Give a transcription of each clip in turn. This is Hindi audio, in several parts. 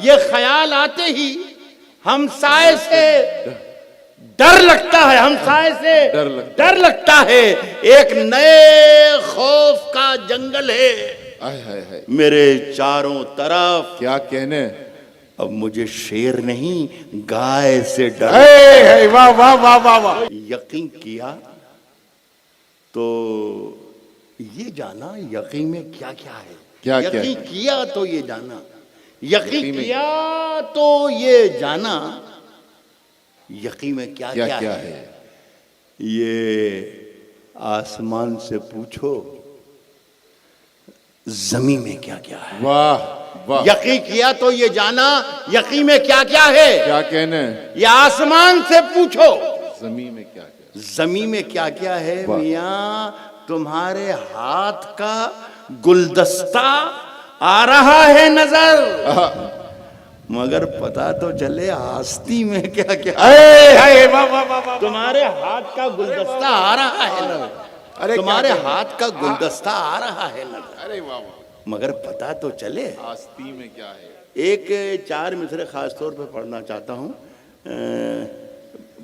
ये ख्याल आते ही हम साए से डर लगता है, हम साए से डर लगता है। एक नए खौफ का जंगल है मेरे चारों तरफ। क्या कहने, अब मुझे शेर नहीं गाय से डर। वाह वाह वाह वाह वाह। यकीन किया तो ये जाना यकीन में क्या क्या है। क्या क्या यकीन किया तो ये जाना, यकीन किया तो ये जाना, यकीन में क्या क्या, क्या है। ये आसमान से पूछो जमीन में क्या क्या है। वाह वाह। यकीन किया तो ये जाना, यकीन में क्या क्या है। क्या कहने, ये आसमान से पूछो जमीन में क्या क्या, जमीन में क्या क्या है। मियां तुम्हारे हाथ का गुलदस्ता आ रहा है नजर, मगर पता तो चले आस्ती में क्या क्या। तुम्हारे हाथ का गुलदस्ता आ रहा है नजर, अरे तुम्हारे हाथ का गुलदस्ता आ रहा है नजर, अरे वाह वाह। मगर पता तो चले आस्ती में क्या है। एक चार मिसरे खास तौर पे पढ़ना चाहता हूँ।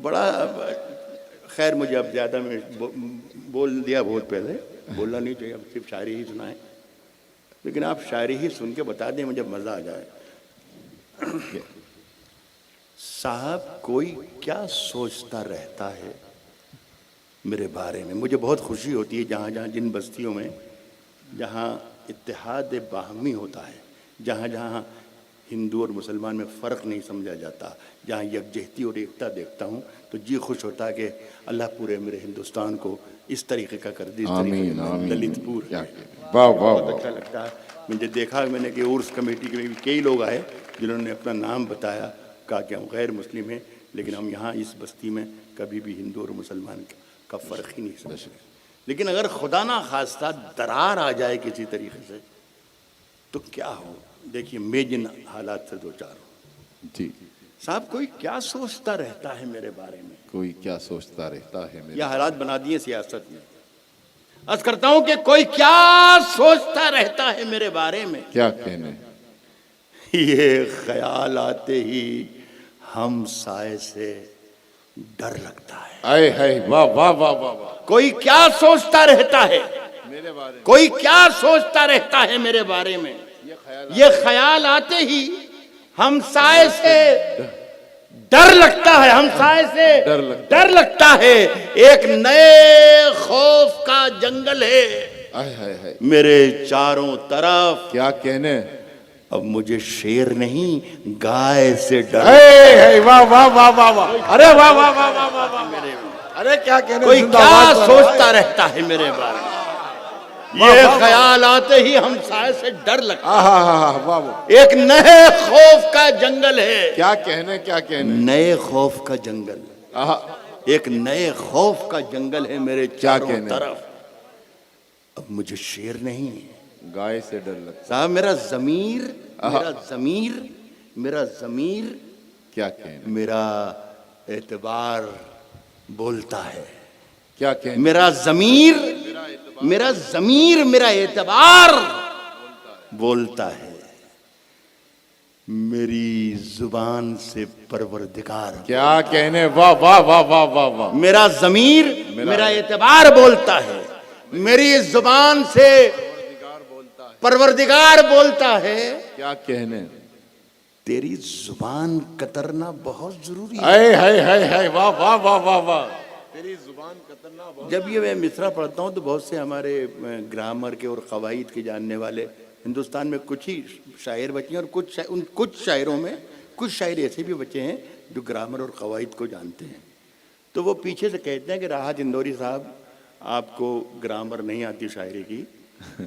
बड़ा खैर मुझे अब ज़्यादा मैं बोल दिया बहुत पहले, बोलना नहीं चाहिए, अब सिर्फ शायरी ही सुनाए, लेकिन आप शायरी ही सुन के बता दें, मुझे मज़ा आ जाए। साहब कोई क्या सोचता रहता है मेरे बारे में। मुझे बहुत खुशी होती है जहाँ जहाँ जिन बस्तियों में जहाँ इत्तेहाद बाहमी होता है, जहाँ जहाँ हिंदू और मुसलमान में फ़र्क नहीं समझा जाता, जहाँ यकजहती और एकता देखता हूँ तो जी खुश होता है कि अल्लाह पूरे मेरे हिंदुस्तान को इस तरीके का कर दे, इस तरीके का दलितपुर। वाह वाह। बहुत अच्छा लगता है। मुझे देखा मैंने कि उर्स कमेटी के भी कई लोग आए जिन्होंने अपना नाम बताया, कहा कि हम गैर मुस्लिम हैं, लेकिन हम यहाँ इस बस्ती में कभी भी हिंदू और मुसलमान का फ़र्क ही नहीं समझ रहे। लेकिन अगर खुदा ना खास्ता दरार आ जाए किसी तरीके से तो क्या हो। देखिए मैं जिन हालात से दो चार हूँ जी साहब, कोई क्या सोचता रहता है मेरे बारे में, कोई क्या सोचता रहता है मेरे। यह हालात बना दिए सियासत ने। अर्ज करता हूँ कि कोई क्या सोचता रहता है मेरे बारे में। क्या कहने, ये ख्याल आते ही हम साए से डर लगता है। आए है वाह वाह वाह वाह वाह। कोई क्या सोचता रहता है मेरे बारे में, कोई क्या सोचता रहता है मेरे बारे में। ये ख्याल आते ही हम साए से डर लगता है, हम साए से डर लगता है। एक नए खौफ का जंगल है मेरे चारों तरफ। क्या कहने, अब मुझे शेर नहीं गाय से डर। वाह वाह वाह वाह वाह। अरे वाह वाह वाह वाह वाह वाह। अरे क्या कहने, कोई क्या सोचता रहता है मेरे बारे में। ये ख्याल आते ही हम साए से डर लगता है। एक नए खौफ का जंगल है। क्या कहने, क्या कहने, नए खौफ का जंगल, एक नए खौफ का जंगल है मेरे चारों तरफ। अब मुझे शेर नहीं गाय से डर लगता। साहब मेरा ज़मीर, मेरा ज़मीर, मेरा ज़मीर, क्या कहने, मेरा एतबार बोलता है। क्या कहने, मेरा ज़मीर, मेरा ज़मीर, मेरा एतबार बोलता है। मेरी जुबान से परवरदिगार। क्या कहने, वाह वाह वाह वाह वाह वाह। मेरा ज़मीर, मेरा एतबार बोलता है। मेरी जुबान से परवरदिगार बोलता है। क्या कहने, तेरी जुबान कतरना बहुत जरूरी है। है वाह वाह वाह वाह वाह। तेरी जुबान कतरना बहुत। जब ये मैं मिसरा पढ़ता हूँ तो बहुत से हमारे ग्रामर के और कवायद के जानने वाले हिंदुस्तान में कुछ ही शायर बचे हैं, और कुछ शायरों में कुछ शायर ऐसे भी बचे हैं जो ग्रामर और कवायद को जानते हैं। तो वो पीछे से कहते हैं कि राहत इंदौरी साहब आपको ग्रामर नहीं आती शायरी की,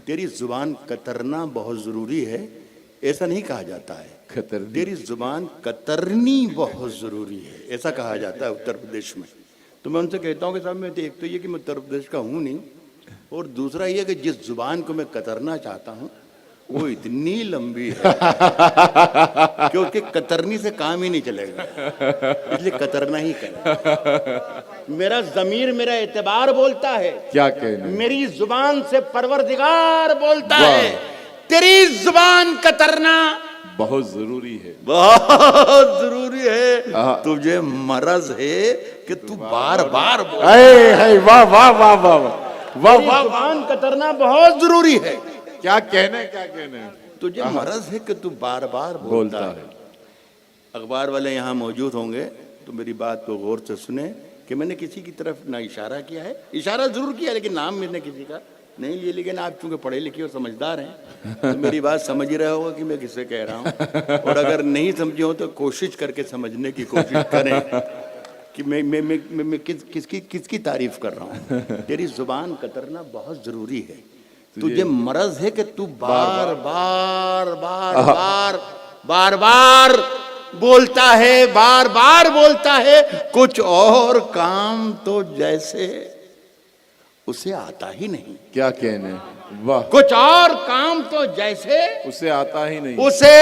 तेरी जुबान कतरना बहुत ज़रूरी है। ऐसा नहीं कहा जाता है, तेरी जुबान कतरनी बहुत ज़रूरी है, ऐसा कहा जाता है उत्तर प्रदेश में। तो मैं उनसे कहता हूँ कि साहब मैं तो एक तो ये कि मैं उत्तर प्रदेश का हूँ नहीं, और दूसरा ये कि जिस जुबान को मैं कतरना चाहता हूँ वो इतनी लंबी है कि उसके कतरनी से काम ही नहीं चलेगा, इसलिए कतरना ही करें। मेरा ज़मीर, मेरा एतबार बोलता है। क्या कहने, मेरी जुबान से परवरदिगार बोलता है। तेरी जुबान कतरना बहुत जरूरी है। बहुत जरूरी है। तुझे मरज है कि तू बार बार बोल। वाह वाह वाह वाह वाह वाह। जुबान कतरना बहुत जरूरी है। क्या कहने तुझे मरज है कि तू बार बार बोलता है। अखबार वाले यहाँ मौजूद होंगे तो मेरी बात को गौर से सुने कि मैंने किसी की तरफ ना इशारा किया है, इशारा जरूर किया लेकिन नाम मैंने किसी का नहीं लिया। लेकिन आप चूंकि पढ़े लिखे और समझदार हैं तो मेरी बात समझ ही रहे होगा कि मैं किससे कह रहा हूँ। और अगर नहीं समझे हो तो कोशिश करके समझने की कोशिश करें कि मैं किसकी तारीफ कर रहा हूँ। तेरी जुबान कतरना बहुत जरूरी है। तुझे मरज है कि तू बार बार बार बार बार बार बोलता है, बार बार बोलता है। कुछ और काम तो जैसे उसे आता ही नहीं। क्या कहने, वाह। कुछ और काम तो जैसे उसे आता ही नहीं, उसे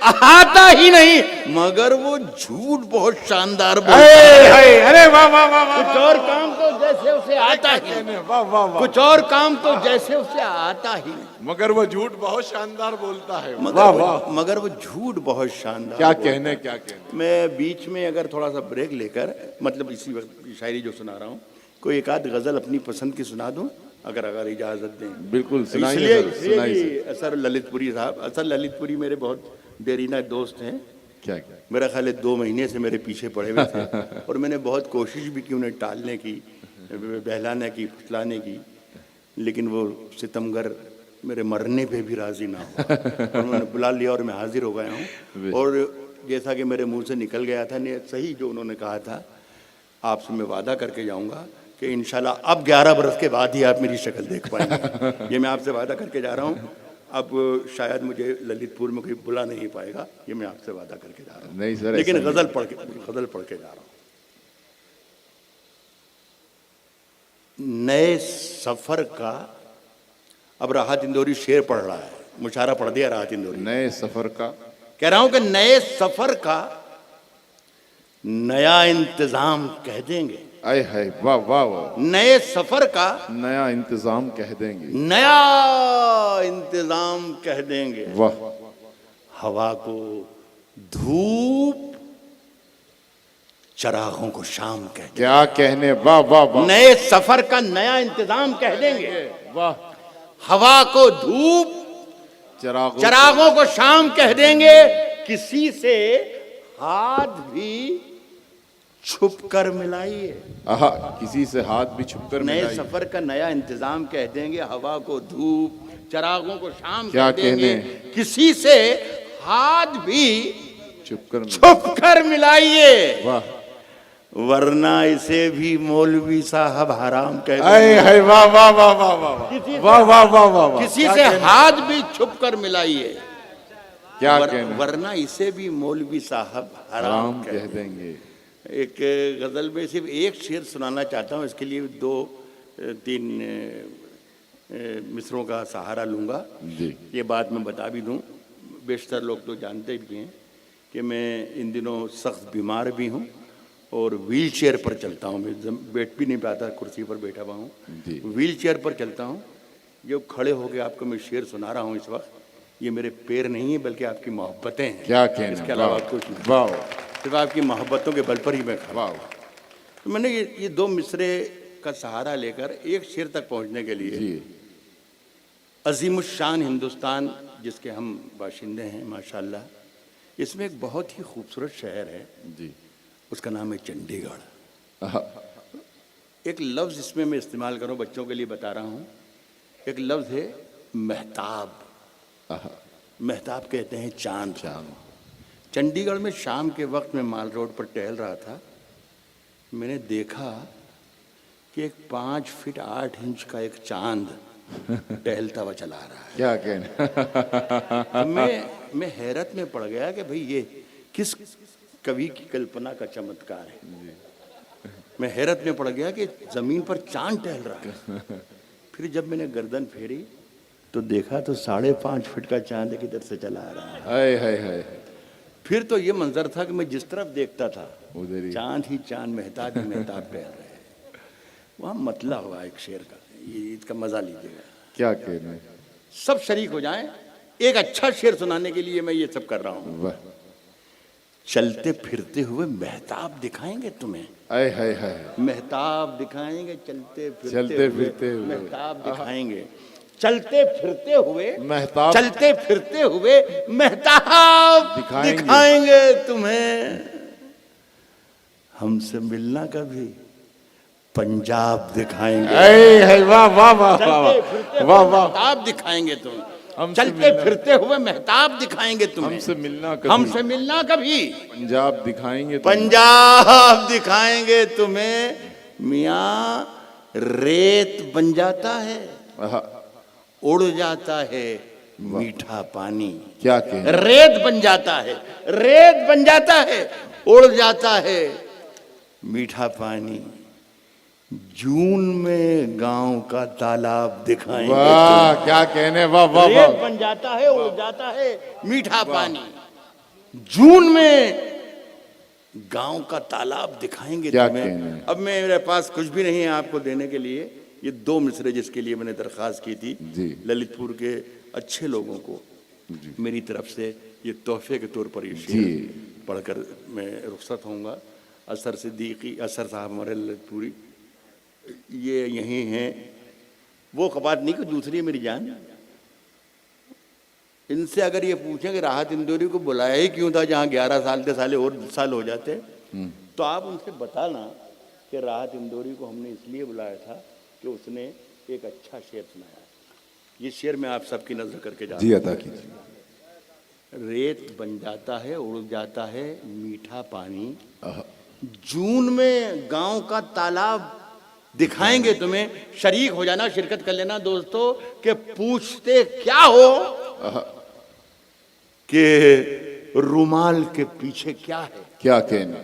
आता ही नहीं, मगर वो झूठ बहुत शानदार बोलता है। अरे वाह वाह वाह। कुछ और काम तो जैसे उसे आता ही नहीं, वाह वाह वाह। कुछ और काम तो जैसे उसे आता ही नहीं, मगर वो झूठ बहुत शानदार बोलता है। मगर वो झूठ बहुत शानदार। क्या कहने। मैं बीच में अगर थोड़ा सा ब्रेक लेकर, मतलब इसी वक्त शायरी जो सुना रहा हूँ, कोई एक आध गजल अपनी पसंद की सुना दूं अगर इजाजत दें। बिल्कुल इसलिए असर ललितपुरी साहब, असर ललितपुरी मेरे बहुत देरीना दोस्त हैं। क्या मेरा ख्याल है 2 महीने से मेरे पीछे पड़े हुए थे और मैंने बहुत कोशिश भी की उन्हें टालने की, बहलाने की, फुसलाने की, लेकिन वो सितमगर मेरे मरने पे भी राजी ना हुआ। और उन्होंने बुला लिया और मैं हाजिर हो गया हूँ। और जैसा कि मेरे मुंह से निकल गया था, सही जो उन्होंने कहा था, आपसे मैं वादा करके जाऊँगा कि इंशाल्लाह अब 11 बरस के बाद ही आप मेरी शक्ल देख पाएंगे। ये मैं आपसे वादा करके जा रहा हूँ। अब शायद मुझे ललितपुर में कोई बुला नहीं पाएगा, ये मैं आपसे वादा करके जा रहा हूँ। नहीं सर, लेकिन गजल पढ़ के जा रहा हूँ। नए सफर का, अब राहत इंदौरी शेर पढ़ रहा है, मुशायरा पढ़ दिया राहत इंदौरी। नए सफर का कह रहा हूं कि नए सफर का नया इंतजाम कह देंगे। आए है, वाह वाह वाह। नए सफर का नया इंतजाम कह देंगे, नया इंतजाम कह देंगे। वाह। हवा को धूप, चरागों को शाम कह देंगे। क्या कहने, वाह वाह वाह। नए सफर का नया इंतजाम कह देंगे। वाह। हवा को धूप, चरागों को शाम कह देंगे। किसी से हाथ भी छुप कर मिलाइए। किसी से हाथ भी छुप कर नए मिलाइए। सफर का नया इंतजाम कह देंगे। हवा को धूप, चरागों को शाम क्या कह देंगे। कहने? किसी से हाथ भी छुप कर मिलाइए, वाह। वरना इसे भी मौलवी साहब हराम कह आए देंगे। है, वाह वाह वाह वाह वाह वाह वाह वाह वाह। किसी से हाथ भी छुप कर मिलाइए, क्या कहने, वरना इसे भी मौलवी साहब हराम कह देंगे। एक गजल में सिर्फ एक शेर सुनाना चाहता हूँ, इसके लिए 2-3 मिसरों का सहारा लूँगा जी। ये बात मैं बता भी दूँ, बेशतर लोग तो जानते भी हैं कि मैं इन दिनों सख्त बीमार भी हूँ और व्हील चेयर पर चलता हूँ। मैं बैठ भी नहीं पाता, कुर्सी पर बैठा हुआ हूँ, व्हील चेयर पर चलता हूँ। जो खड़े होकर आपको मैं शेर सुना रहा हूँ इस वक्त, ये मेरे पैर नहीं है बल्कि आपकी मोहब्बतें हैं। क्या कहना, इसके अलावा कुछ नहीं, वाह। सिर्फ आपकी मोहब्बतों के बल पर ही मैं खड़ा हूँ। तो मैंने ये 2 मिसरे का सहारा लेकर एक शेर तक पहुँचने के लिए, अजीमुशान हिंदुस्तान जिसके हम बाशिंदे हैं माशाल्लाह, इसमें एक बहुत ही खूबसूरत शहर है जी, उसका नाम है चंडीगढ़। एक लफ्ज़ इसमें मैं इस्तेमाल करूं, बच्चों के लिए बता रहा हूं। एक लफ्ज़ है महताब। महताब कहते हैं चांद। चंडीगढ़ में शाम के वक्त में माल रोड पर टहल रहा था, मैंने देखा कि एक 5 फीट 8 इंच का एक चांद टहलता हुआ चला रहा है। क्या कहना। तो मैं हैरत में पड़ गया कि भाई ये किस कवि की कल्पना का चमत्कार है। मैं हैरत में पड़ गया कि जमीन पर चांद टहल रहा है। फिर जब मैंने गर्दन फेरी तो देखा तो 5.5 फीट का चांद किधर से चला आ रहा है। फिर तो ये मंजर था कि मैं जिस तरफ देखता था चांद ही चांद, महताब ही महताब टहल रहे हैं। वहाँ मतला हुआ एक शेर का, ये इसका मजा लीजिएगा। क्या कहना, सब शरीक हो जाएं एक अच्छा शेर सुनाने के लिए मैं ये सब कर रहा हूं। वाह, चलते फिरते हुए मेहताब दिखाएंगे तुम्हें, आय हाय हाय, मेहताब दिखाएंगे, चलते चलते फिरते हुए। मेहताब दिखाएंगे, चलते फिरते हुए मेहताब, चलते फिरते हुए मेहताब दिखाएंगे। दिखाएंगे तुम्हें। हमसे मिलना कभी पंजाब दिखाएंगे, आय हाय, वाह वाह वाह चलते वाह फिरते वाह हुए वाह, मेहताब दिखाएंगे तुम्हें, हमसे चलते मिलना- फिरते हुए मेहताब दिखाएंगे तुम्हें, हमसे मिलना कभी हमसे मिलना कभी पंजाब दिखाएंगे तुम्हें। पंजाब दिखाएंगे तुम्हें। मियाँ रेत बन जाता है, आहा, उड़ जाता है मीठा पानी। क्या कहने, रेत बन जाता है, रेत बन जाता है, उड़ जाता है मीठा पानी। जून में गांव का तालाब दिखाएंगे वाह क्या कहने, वाह वाह रेत वाह, बन जाता है, उड़ जाता है मीठा पानी। जून में गांव का तालाब दिखाएंगे क्या तुम्हें। कहने। अब मेरे पास कुछ भी नहीं है आपको देने के लिए, ये 2 मिसरे जिसके लिए मैंने दरख्वास्त की थी जी। ललितपुर के अच्छे लोगों को मेरी तरफ से ये तोहफे के तौर पर ये जी। शेर पढ़कर मैं रुखसत होऊंगा। असर सिद्दीकी, असर साहब हमारे ललितपुरी, ये यहीं हैं। वो कबात नहीं कि दूसरी मेरी जान। इनसे अगर ये पूछें कि राहत इंदौरी को बुलाया ही क्यों था जहाँ 11 साल के साले और साल हो जाते, तो आप उनसे बताना कि राहत इंदौरी को हमने इसलिए बुलाया था कि उसने एक अच्छा शेर सुनाया। ये शेर मैं आप सबकी नजर करके जा जी अदा कीजिए। रेत बन जाता है, उड़ जाता है मीठा पानी। आहा, जून में गांव का तालाब दिखाएंगे तुम्हें। शरीक हो जाना, शिरकत कर लेना दोस्तों। कि पूछते क्या हो आहा, कि रुमाल के पीछे क्या है। क्या कहने,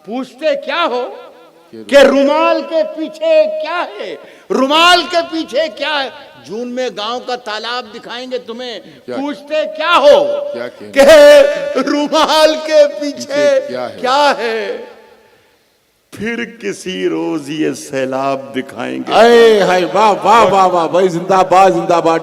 पूछते क्या हो कि रुमाल के पीछे क्या है, रुमाल के पीछे क्या है। जून में गांव का तालाब दिखाएंगे तुम्हें। क्या- पूछते क्या हो क्या कहने, कि रुमाल के पीछे क्या है? क्या है। फिर किसी रोज ये सैलाब दिखाएंगे। आय हाय, वाह वाह वाह वाह भाई, जिंदाबाद जिंदाबाद।